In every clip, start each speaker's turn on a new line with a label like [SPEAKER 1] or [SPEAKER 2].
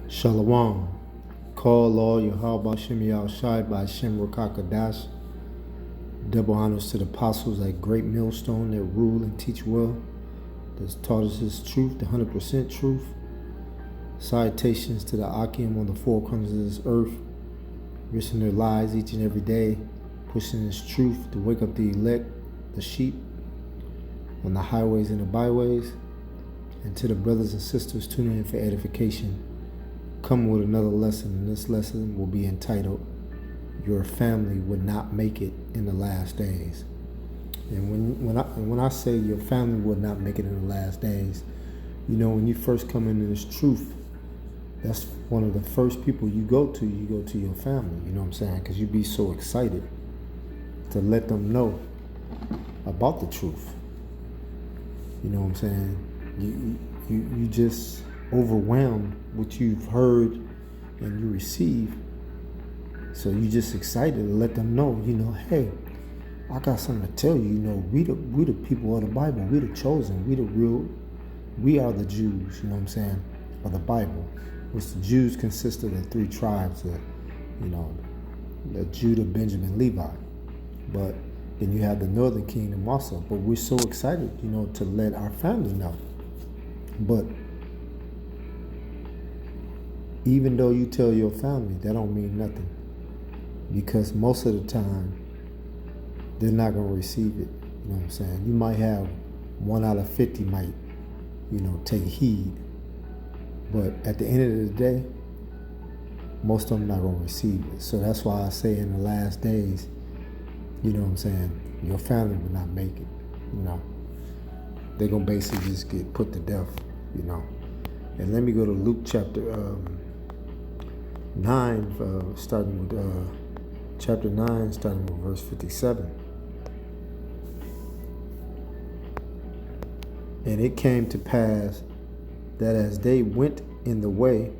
[SPEAKER 1] Shalom. Call all Yahweh Shem Shai by Shem Rakakadash. Double honors to the apostles, that great millstone that rule and teach well, that's taught us his truth, the 100% truth. Salutations to the Akim on the four corners of this earth, risking their lives each and every day, pushing his truth to wake up the elect, the sheep, on the highways and the byways. And to the brothers and sisters tuning in for edification, come with another lesson, and this lesson will be entitled, Your Family Would Not Make It in the Last Days. And when I say your family would not make it in the last days, when you first come into this truth, that's one of the first people you go to your family, you know what I'm saying? Because you be so excited to let them know about the truth. You know what I'm saying? You just overwhelmed what you've heard and you receive. So you just excited to let them know, hey, I got something to tell you. We the people of the Bible. We the chosen. We are the Jews, you know what I'm saying, of the Bible. Which the Jews consist of the three tribes of, the Judah, Benjamin, Levi. But then you have the northern kingdom also. But we're so excited, to let our family know. But even though you tell your family, that don't mean nothing. Because most of the time, they're not going to receive it. You know what I'm saying? You might have 1 out of 50 might, take heed. But at the end of the day, most of them not going to receive it. So that's why I say in the last days, you know what I'm saying, your family will not make it. They're going to basically just get put to death, And let me go to Luke chapter 9, starting with chapter 9, starting with verse 57. And it came to pass that as they went in the way,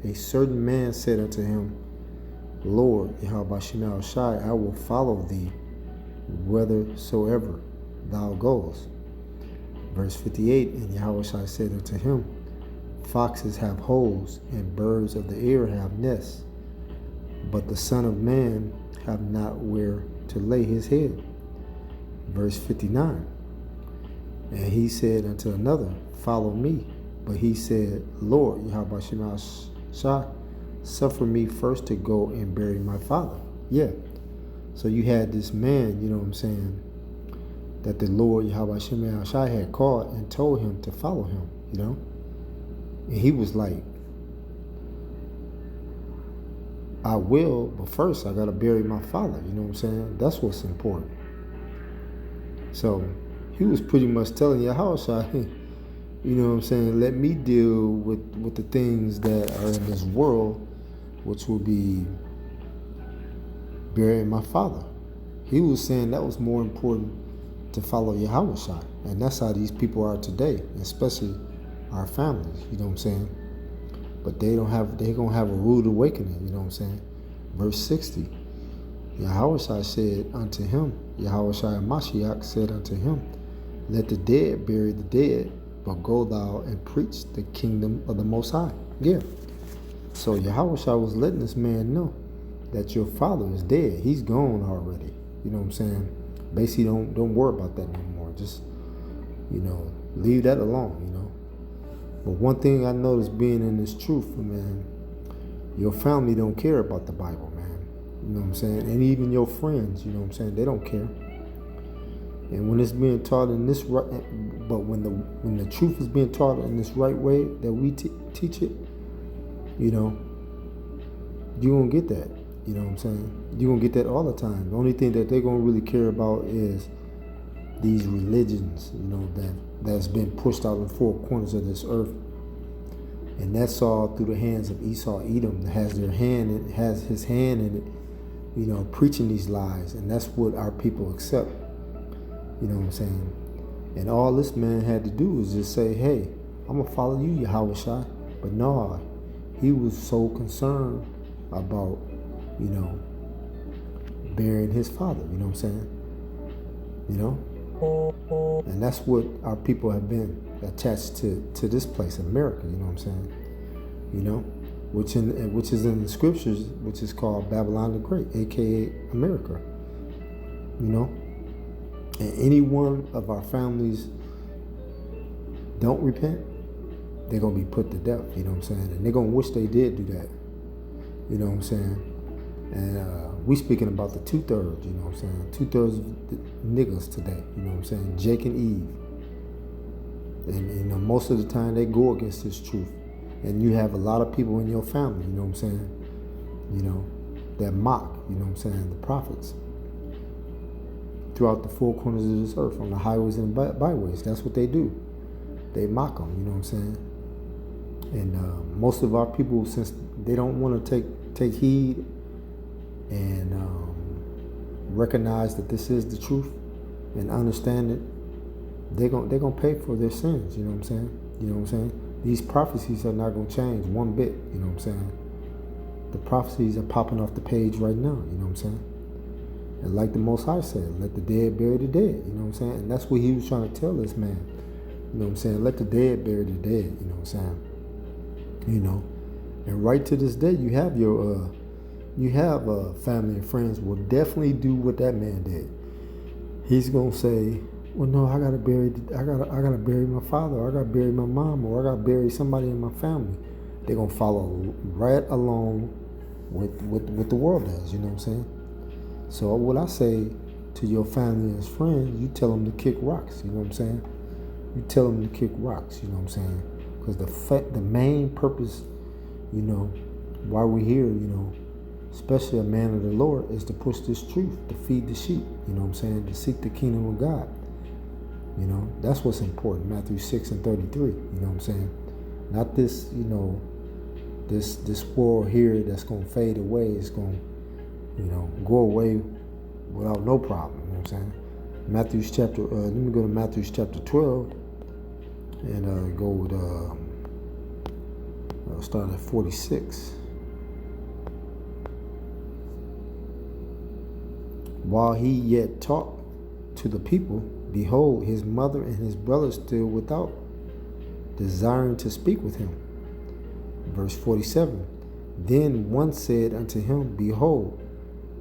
[SPEAKER 1] a certain man said unto him, Lord, Yahweh Shem Shai, I will follow thee whithersoever thou goest. Verse 58, and Yahweh Shai said unto him, Foxes have holes, and birds of the air have nests, but the Son of Man have not where to lay his head. Verse 59, and he said unto another, Follow me. But he said, Lord, Yahweh Shem Shai, suffer me first to go and bury my father. Yeah. So you had this man, you know what I'm saying, that the Lord Yahweh Shem Shai had called and told him to follow him, And he was like, I will, but first I got to bury my father, you know what I'm saying? That's what's important. So he was pretty much telling Yahweh Shai, you know what I'm saying, let me deal with the things that are in this world, which will be burying my father. He was saying that was more important to follow Yahweh Shai. And that's how these people are today, especially our families, you know what I'm saying? But they're going to have a rude awakening, you know what I'm saying? Verse 60, Yahweh Shai said unto him, Yahweh Shai Mashiach said unto him, let the dead bury the dead, but go thou and preach the kingdom of the Most High. Yeah. So Yahweh Shai was letting this man know that your father is dead. He's gone already. You know what I'm saying? Basically, don't worry about that no more. Just, leave that alone, But one thing I noticed being in this truth, man, your family don't care about the Bible, man. You know what I'm saying? And even your friends, you know what I'm saying? They don't care. And when it's being taught in this right, but when the truth is being taught in this right way that we teach it, you're gonna get that. You know what I'm saying? You're gonna get that all the time. The only thing that they're gonna really care about is these religions, that's been pushed out in four corners of this earth. And that's all through the hands of Esau Edom that has his hand in it, preaching these lies. And that's what our people accept. You know what I'm saying? And all this man had to do was just say, hey, I'm going to follow you, Yahweh Shai. But no, he was so concerned about, burying his father. You know what I'm saying? And that's what our people have been attached to this place, America. You know what I'm saying? which is in the scriptures, which is called Babylon the Great, aka America. You know, and any one of our families don't repent, they're gonna be put to death. You know what I'm saying? And they're gonna wish they did do that. You know what I'm saying? And we speaking about the 2/3. You know what I'm saying? 2/3 of the niggas today. You know what I'm saying? Jake and Eve. And you know, most of the time they go against this truth. And you have a lot of people in your family, you know what I'm saying, you know, that mock, you know what I'm saying, the prophets throughout the four corners of this earth, on the highways and byways. That's what they do. They mock them, you know what I'm saying. And most of our people, since they don't want to take heed and recognize that this is the truth and understand it, they're gonna pay for their sins, you know what I'm saying. You know what I'm saying? These prophecies are not going to change one bit, you know what I'm saying? The prophecies are popping off the page right now, you know what I'm saying? And like the Most High said, let the dead bury the dead, you know what I'm saying? And that's what he was trying to tell this man, you know what I'm saying? Let the dead bury the dead, you know what I'm saying? You know, and right to this day, you have your, family and friends will definitely do what that man did. He's going to say, well, no, I gotta bury my father, or I gotta bury my mom, or I gotta bury somebody in my family. They're gonna follow right along with what the world does. You know what I'm saying? So what I say to your family and friends, you tell them to kick rocks. You know what I'm saying? You tell them to kick rocks. You know what I'm saying? Because the main purpose, you know, why we're here, you know, especially a man of the Lord, is to push this truth, to feed the sheep. You know what I'm saying? To seek the kingdom of God. You know, that's what's important. Matthew 6:33. You know what I'm saying? Not this, you know, this world here that's gonna fade away. It's gonna, you know, go away without no problem. You know what I'm saying? Matthew's chapter. Let me go to Matthew's chapter 12 and go with start at 46. While he yet talked to the people, behold, his mother and his brothers stood without, desiring to speak with him. Verse 47. Then one said unto him, behold,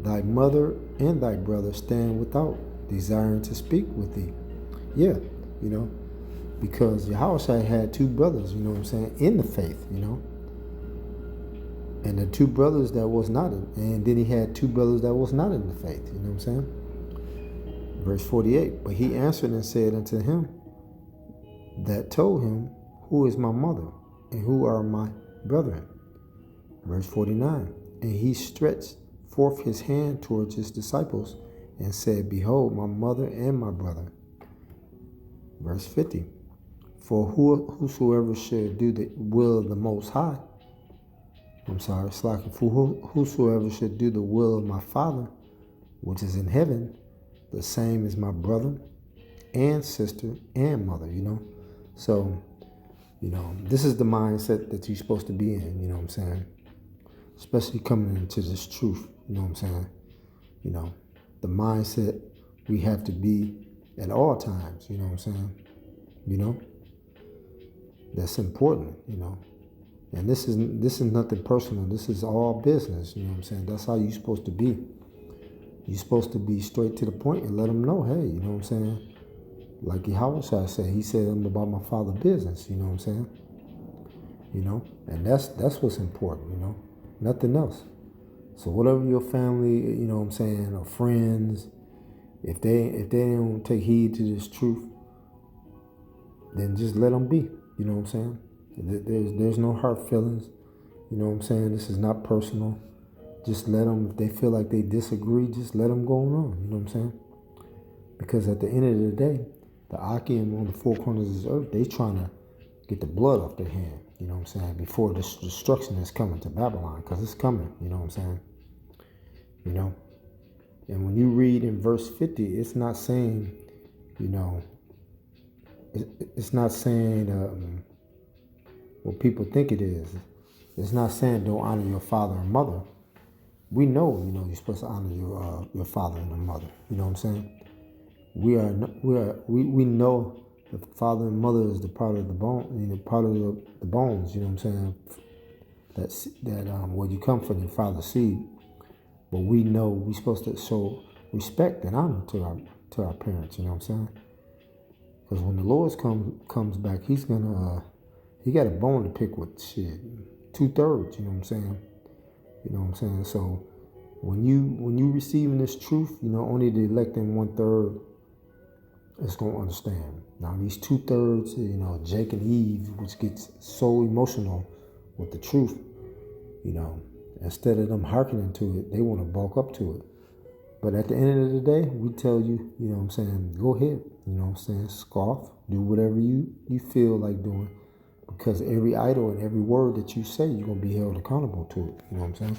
[SPEAKER 1] thy mother and thy brother stand without, desiring to speak with thee. Yeah, you know, because Yahushua had two brothers, you know what I'm saying, in the faith, you know. And the two brothers that was not in, and then he had two brothers that was not in the faith, you know what I'm saying. Verse 48, but he answered and said unto him that told him, who is my mother, and who are my brethren? Verse 49, and he stretched forth his hand towards his disciples, and said, behold, my mother and my brother. Verse 50, for whosoever should do the will of the Most High, for whosoever should do the will of my Father, which is in heaven, the same is my brother and sister and mother, you know. So, you know, this is the mindset that you're supposed to be in, you know what I'm saying? Especially coming into this truth, you know what I'm saying? You know, the mindset we have to be at all times, you know what I'm saying? You know, that's important, you know. And this is nothing personal. This is all business, you know what I'm saying? That's how you're supposed to be. You're supposed to be straight to the point and let them know, hey, you know what I'm saying? Like Yahushua said, he said, I'm about my father's business, you know what I'm saying? You know, and that's what's important, you know, nothing else. So whatever your family, you know what I'm saying, or friends, if they don't take heed to this truth, then just let them be, you know what I'm saying? There's no hard feelings, you know what I'm saying? This is not personal. Just let them, if they feel like they disagree, just let them go on, you know what I'm saying? Because at the end of the day, the Akim on the four corners of this earth, they trying to get the blood off their hand, you know what I'm saying, before the destruction is coming to Babylon, because it's coming, you know what I'm saying? You know? And when you read in verse 50, it's not saying, you know, it's not saying what people think it is. It's not saying don't honor your father and mother. We know, you know, you're supposed to honor your father and your mother. You know what I'm saying? We know the father and mother is the part of the bone, you know, part of the bones. You know what I'm saying? well, you come from your father's seed, but we know we're supposed to show respect and honor to our parents. You know what I'm saying? Because when the Lord comes back, he got a bone to pick with shit 2/3. You know what I'm saying? You know what I'm saying? So when you receiving this truth, only the elect in 1/3 is gonna understand. Now these 2/3, Jake and Eve, which gets so emotional with the truth, instead of them hearkening to it, they want to bulk up to it. But at the end of the day, we tell you, go ahead, scoff, do whatever you feel like doing, because every idol and every word that you say, you're going to be held accountable to it. You know what I'm saying?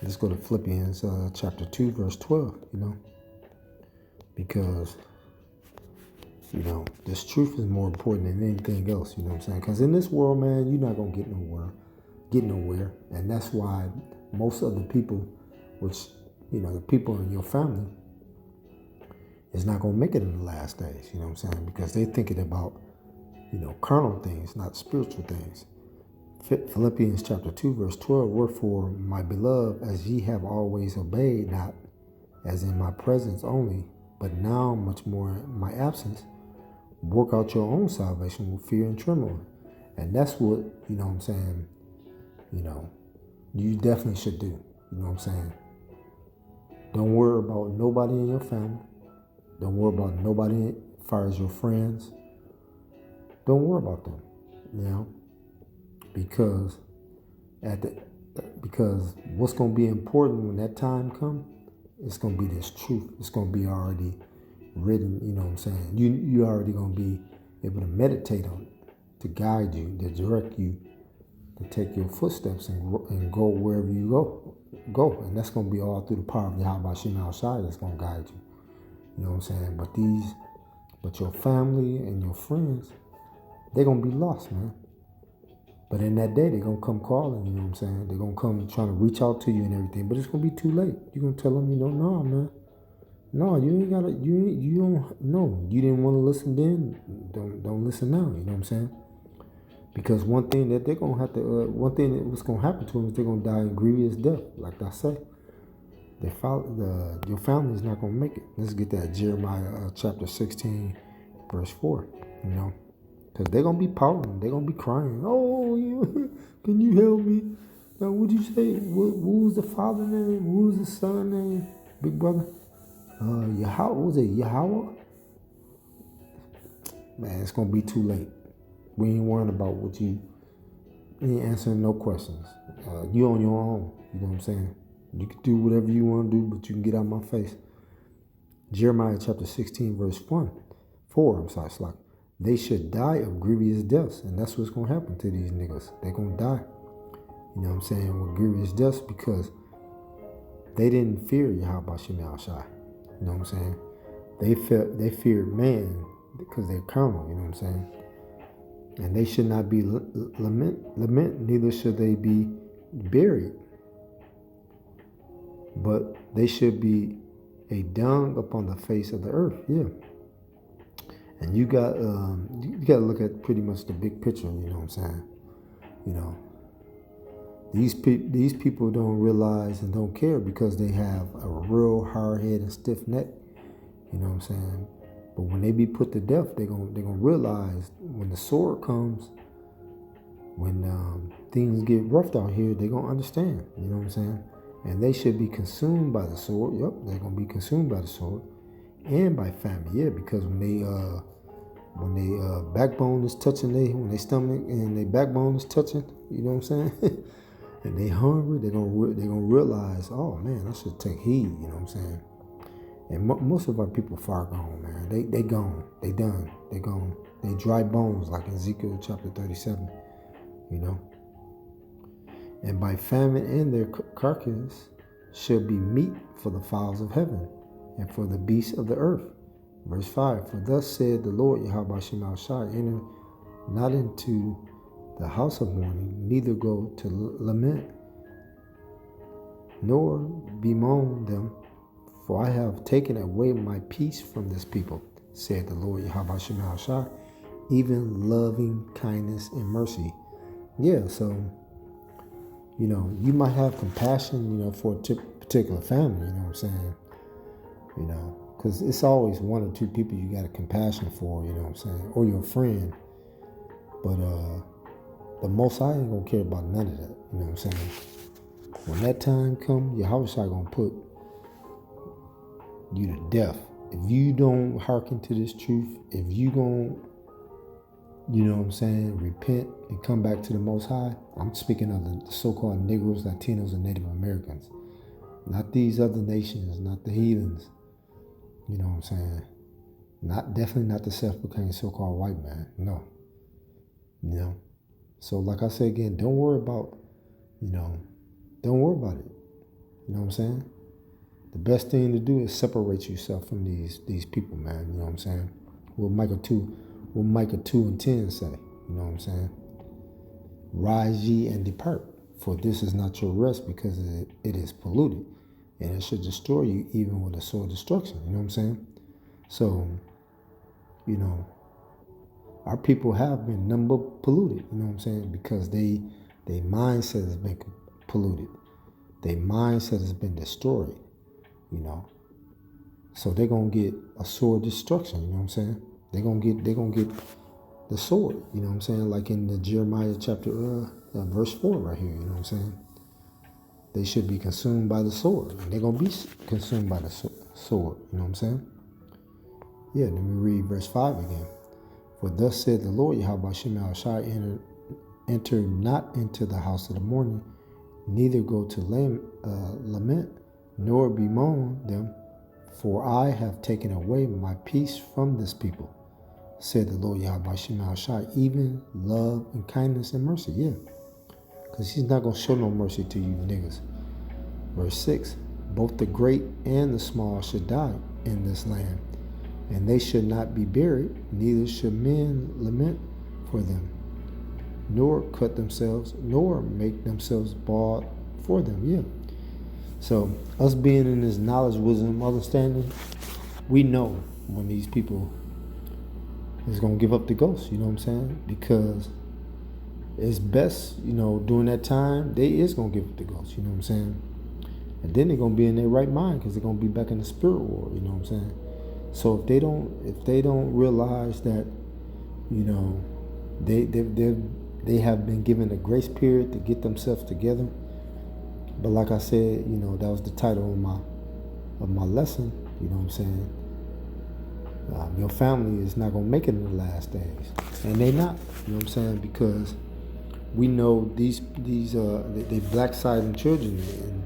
[SPEAKER 1] Let's go to Philippians chapter 2, verse 12, because, this truth is more important than anything else, you know what I'm saying? Because in this world, man, you're not going to get nowhere. And that's why most of the people, which, the people in your family, is not going to make it in the last days, you know what I'm saying? Because they're thinking about, carnal things, not spiritual things. Philippians chapter 2, verse 12, wherefore, my beloved, as ye have always obeyed, not as in my presence only, but now much more in my absence, work out your own salvation with fear and trembling. And that's what, you definitely should do. You know what I'm saying? Don't worry about nobody in your family. Don't worry about nobody as far as your friends. Don't worry about them, because because what's going to be important when that time comes, it's going to be this truth. It's going to be already written, you know what I'm saying? You already going to be able to meditate on it, to guide you, to direct you, to take your footsteps and go wherever you go. And that's going to be all through the power of Yahweh Shema Shai that's going to guide you. You know what I'm saying? But your family and your friends, they're going to be lost, man. But in that day, they're going to come calling, you know what I'm saying? They're going to come trying to reach out to you and everything, but it's going to be too late. You're going to tell them, no, man. No, you ain't got to, you don't, no, you didn't want to listen then, don't listen now, you know what I'm saying? Because one thing that they're going to have to, one thing that what's going to happen to them is they're going to die a grievous death, like I say. Your family's not going to make it. Let's get that Jeremiah chapter 16, verse 4, Because they're going to be pouting. They're going to be crying. Oh, can you help me? Now, what'd you say? What was the father name? What was the son name? Big brother? Yahweh? Was it Yahweh? Man, it's going to be too late. We ain't worrying about what you ain't answering no questions. You on your own. You know what I'm saying? You can do whatever you want to do, but you can get out of my face. Jeremiah chapter 16, verse 4. It's like, they should die of grievous deaths. And that's what's going to happen to these niggas. They're going to die. You know what I'm saying? With grievous deaths, because they didn't fear Yahweh Shema Shai. You know what I'm saying? They feared man because they're carnal. You know what I'm saying? And they should not be lament, neither should they be buried. But they should be a dung upon the face of the earth. Yeah. And you got to look at pretty much the big picture. You know what I'm saying? These people don't realize and don't care because they have a real hard head and stiff neck. You know what I'm saying? But when they be put to death, they're gonna realize when the sword comes, when things get roughed out here, they're gonna understand. You know what I'm saying? And they should be consumed by the sword. Yep, they're gonna be consumed by the sword and by famine. Yeah, because when they backbone is touching, when they stomach and their backbone is touching, you know what I'm saying? And they hungry, they're gonna realize, oh man, I should take heed. You know what I'm saying? And most of our people far gone, man. They gone. They done. They gone. They dry bones, like Ezekiel chapter 37, And by famine and their carcass shall be meat for the fowls of heaven and for the beasts of the earth. Verse 5, for thus said the Lord Yahweh Shema Shai, enter not into the house of mourning, neither go to lament, nor bemoan them, for I have taken away my peace from this people, said the Lord Yahweh Shema Shai, even loving kindness and mercy. Yeah, so You might have compassion, for a particular family, you know what I'm saying? Because it's always one or two people you got a compassion for, you know what I'm saying? Or your friend. But the Most High ain't gonna care about none of that, you know what I'm saying? When that time comes, Yahweh Shai gonna put you to death. If you don't hearken to this truth, if you gon', repent and come back to the Most High, I'm speaking of the so-called Negroes, Latinos, and Native Americans. Not these other nations, not the heathens. You know what I'm saying? Definitely not the self-proclaimed so-called white man. No. So like I said again, don't worry about it. You know what I'm saying? The best thing to do is separate yourself from these people, man. You know what I'm saying? What Micah 2:10 say, you know what I'm saying? Rise ye and depart, for this is not your rest, because it is polluted, and it should destroy you even with a sword destruction, you know what I'm saying? So, our people have been number polluted, you know what I'm saying? Because their mindset has been polluted. Their mindset has been destroyed, So they're gonna get a sword destruction, you know what I'm saying? They're gonna get the sword, you know what I'm saying? Like in the Jeremiah chapter verse 4 right here, you know what I'm saying? They should be consumed by the sword, and they're gonna be consumed by the sword, you know what I'm saying? Yeah, let me read verse 5 again. For thus said the Lord Yahweh Shem Shai, enter not into the house of the mourning, neither go to lament, nor bemoan them, for I have taken away my peace from this people, said the Lord Yahweh Shem Shai, even love and kindness and mercy. Yeah, because he's not going to show no mercy to you niggas. Verse 6, both the great and the small should die in this land, and they should not be buried, neither should men lament for them, nor cut themselves, nor make themselves bald for them. Yeah. So us being in this knowledge, wisdom, understanding, we know when these people is going to give up the ghost, you know what I'm saying? Because it's best, during that time, they is going to give up the ghost, you know what I'm saying? And then they're going to be in their right mind, because they're going to be back in the spirit world, you know what I'm saying? So if they don't realize that, they have been given a grace period to get themselves together. But like I said, that was the title of my lesson, you know what I'm saying? Your family is not going to make it in the last days. And they not, you know what I'm saying? Because we know these they black-siding children, and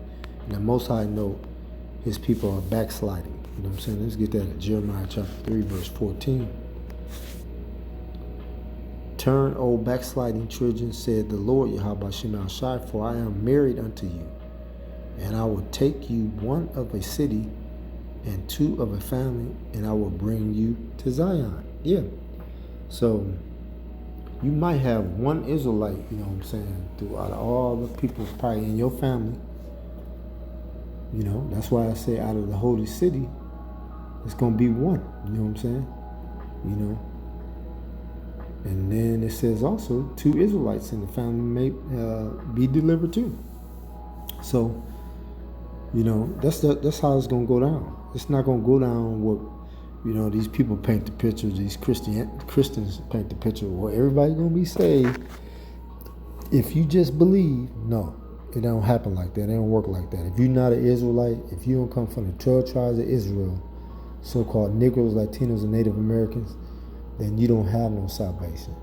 [SPEAKER 1] the Most High know his people are backsliding. You know what I'm saying? Let's get that at Jeremiah chapter 3, verse 14. Turn, O backsliding children, said the Lord Yahweh Shem Shai, for I am married unto you, and I will take you one of a city and two of a family, and I will bring you to Zion. Yeah. So you might have one Israelite, you know what I'm saying, throughout all the people probably in your family. That's why I say out of the holy city, it's going to be one, you know what I'm saying? And then it says also 2 Israelites in the family may be delivered too. So, that's how it's going to go down. It's not going to go down what, these people paint the picture, these Christians paint the picture, well, everybody's going to be saved if you just believe. No, it don't happen like that. It don't work like that. If you're not an Israelite, if you don't come from the 12 tribes of Israel, so-called Negroes, Latinos, and Native Americans, then you don't have no salvation.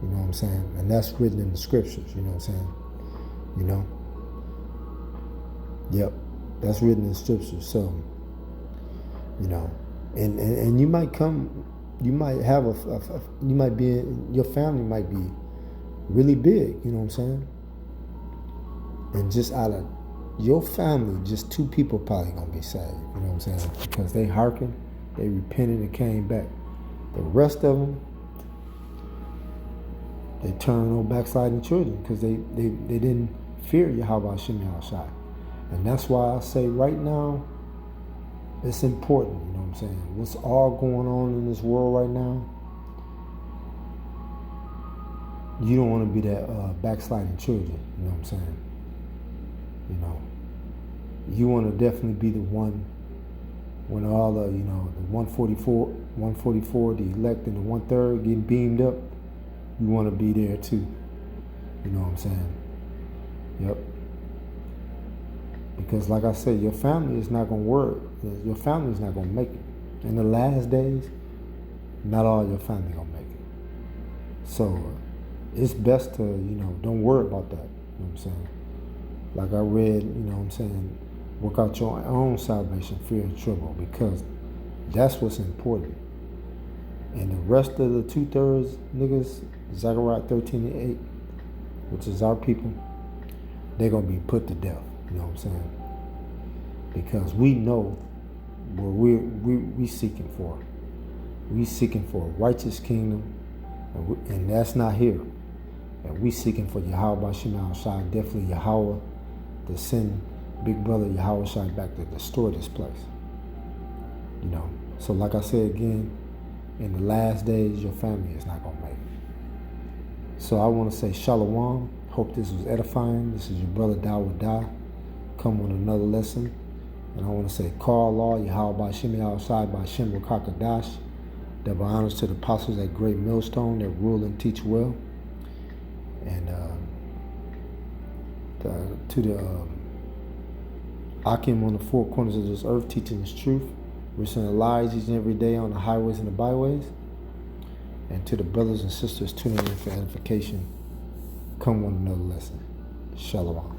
[SPEAKER 1] You know what I'm saying? And that's written in the scriptures, you know what I'm saying? Yep, that's written in the scriptures. So, and you might come, you might have you might be, your family might be really big, you know what I'm saying? And just out of your family, just 2 people probably gonna be saved, you know what I'm saying? Because they hearkened, they repented and came back. The rest of them, they turned on backsliding children because they didn't fear Yahweh Shem Shai. And that's why I say right now, it's important, you know what I'm saying? What's all going on in this world right now, you don't want to be that backsliding children, you know what I'm saying? You know, you want to definitely be the one when all the, you know, the 144, the elect and the 1/3 getting beamed up. You want to be there too. You know what I'm saying? Yep. Because like I said, your family is not going to work. Your family is not going to make it. In the last days, not all your family going to make it. So it's best to, you know, don't worry about that. You know what I'm saying? Like I read, you know what I'm saying, work out your own salvation, fear and trouble, because that's what's important. And the rest of the 2/3 niggas, Zechariah 13:8, which is our people, they're going to be put to death. You know what I'm saying? Because we know what we seeking for. We seeking for a righteous kingdom, and that's not here. And we seeking for Yahweh Bashim Al-Shai, definitely Yahweh, to send Big Brother Yahweh Shai back to destroy this place. You know, so like I said again, in the last days, your family is not going to make it. So I want to say Shalom. Hope this was edifying. This is your brother Dawud Da. Come with another lesson. And I want to say, Call Allah, Yahweh Bashim Al-Shai, Bashim Rakakadash. Double honors to the apostles at Great Millstone that rule and teach well. And to the Akim on the four corners of this earth teaching this truth, risking their lives each and every day on the highways and the byways. And to the brothers and sisters tuning in for edification, come with another lesson. Shalom.